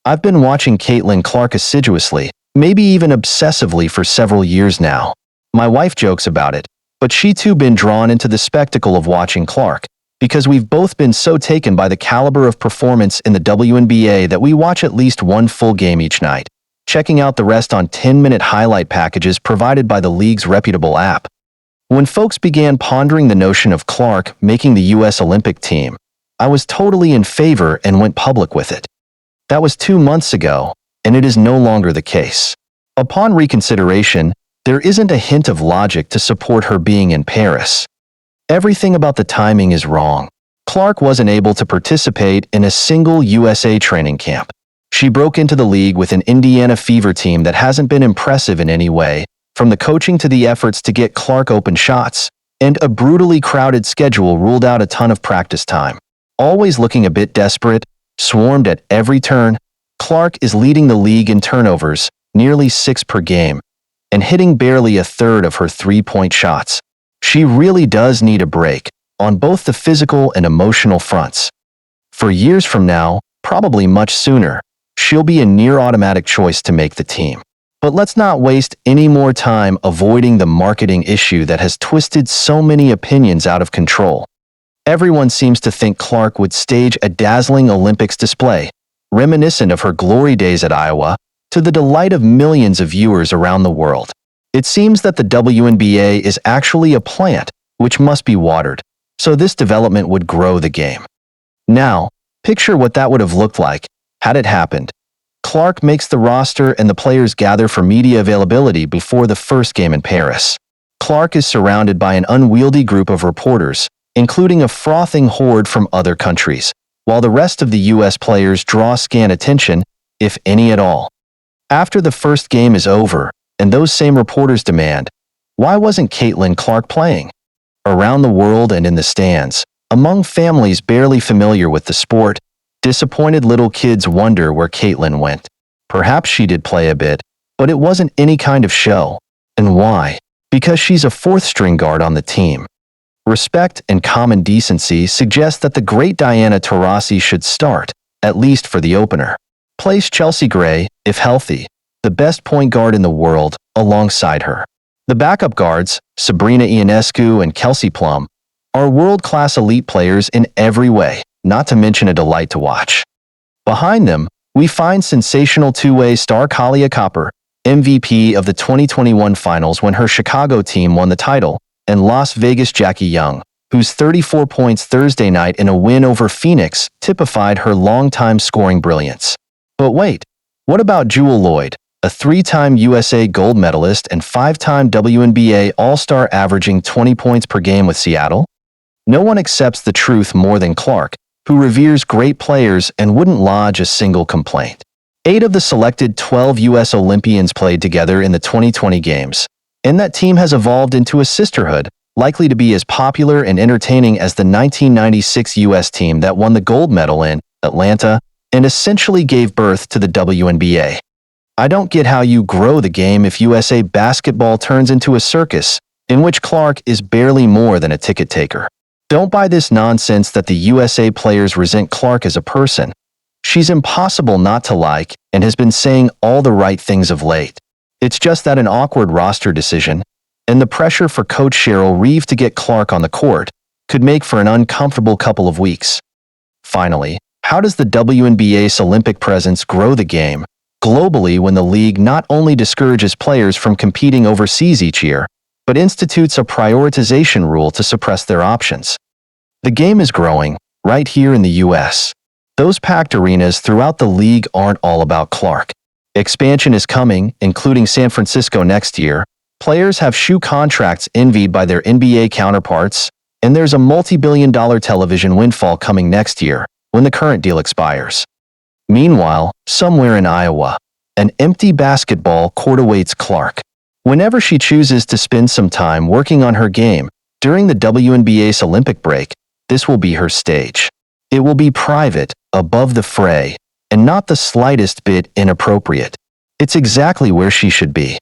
I've been watching Caitlin Clark assiduously, maybe even obsessively for several years now. My wife jokes about it, but she too been drawn into the spectacle of watching Clark, because we've both been so taken by the caliber of performance in the WNBA that we watch at least one full game each night, checking out the rest on 10-minute highlight packages provided by the league's reputable app. When folks began pondering the notion of Clark making the U.S. Olympic team, I was totally in favor and went public with it. That was 2 months ago, and it is no longer the case. Upon reconsideration, there isn't a hint of logic to support her being in Paris. Everything about the timing is wrong. Clark wasn't able to participate in a single USA training camp. She broke into the league with an Indiana Fever team that hasn't been impressive in any way, from the coaching to the efforts to get Clark open shots, and a brutally crowded schedule ruled out a ton of practice time. Always looking a bit desperate, swarmed at every turn, Clark is leading the league in turnovers, nearly 6 per game, and hitting barely a third of her three-point shots. She really does need a break, on both the physical and emotional fronts. For years from now, probably much sooner, she'll be a near-automatic choice to make the team. But let's not waste any more time avoiding the marketing issue that has twisted so many opinions out of control. Everyone seems to think Clark would stage a dazzling Olympics display, reminiscent of her glory days at Iowa, to the delight of millions of viewers around the world. It seems that the WNBA is actually a plant, which must be watered, so this development would grow the game. Now, picture what that would have looked like had it happened. Clark makes the roster and the players gather for media availability before the first game in Paris. Clark is surrounded by an unwieldy group of reporters, including a frothing horde from other countries, while the rest of the U.S. players draw scant attention, if any at all. After the first game is over, and those same reporters demand, why wasn't Caitlin Clark playing? Around the world and in the stands, among families barely familiar with the sport, disappointed little kids wonder where Caitlin went. Perhaps she did play a bit, but it wasn't any kind of show. And why? Because she's a fourth-string guard on the team. Respect and common decency suggest that the great Diana Taurasi should start, at least for the opener. Place Chelsea Gray, if healthy, the best point guard in the world, alongside her. The backup guards, Sabrina Ionescu and Kelsey Plum, are world-class elite players in every way, not to mention a delight to watch. Behind them, we find sensational two-way star Kalia Copper, MVP of the 2021 finals when her Chicago team won the title, and Las Vegas Jackie Young, whose 34 points Thursday night in a win over Phoenix typified her long-time scoring brilliance. But wait, what about Jewell Loyd, a 3-time USA gold medalist and 5-time WNBA All-Star averaging 20 points per game with Seattle? No one accepts the truth more than Clark, who reveres great players and wouldn't lodge a single complaint. 8 of the selected 12 U.S. Olympians played together in the 2020 Games, and that team has evolved into a sisterhood, likely to be as popular and entertaining as the 1996 U.S. team that won the gold medal in Atlanta and essentially gave birth to the WNBA. I don't get how you grow the game if USA basketball turns into a circus, in which Clark is barely more than a ticket taker. Don't buy this nonsense that the USA players resent Clark as a person. She's impossible not to like and has been saying all the right things of late. It's just that an awkward roster decision, and the pressure for Coach Cheryl Reeve to get Clark on the court, could make for an uncomfortable couple of weeks. Finally, how does the WNBA's Olympic presence grow the game globally when the league not only discourages players from competing overseas each year, but institutes a prioritization rule to suppress their options? The game is growing, right here in the US. Those packed arenas throughout the league aren't all about Clark. Expansion is coming, including San Francisco next year. Players have shoe contracts envied by their NBA counterparts, and there's a multi-billion-dollar television windfall coming next year, when the current deal expires. Meanwhile, somewhere in Iowa, an empty basketball court awaits Clark. Whenever she chooses to spend some time working on her game during the WNBA's Olympic break, this will be her stage. It will be private, above the fray, and not the slightest bit inappropriate. It's exactly where she should be.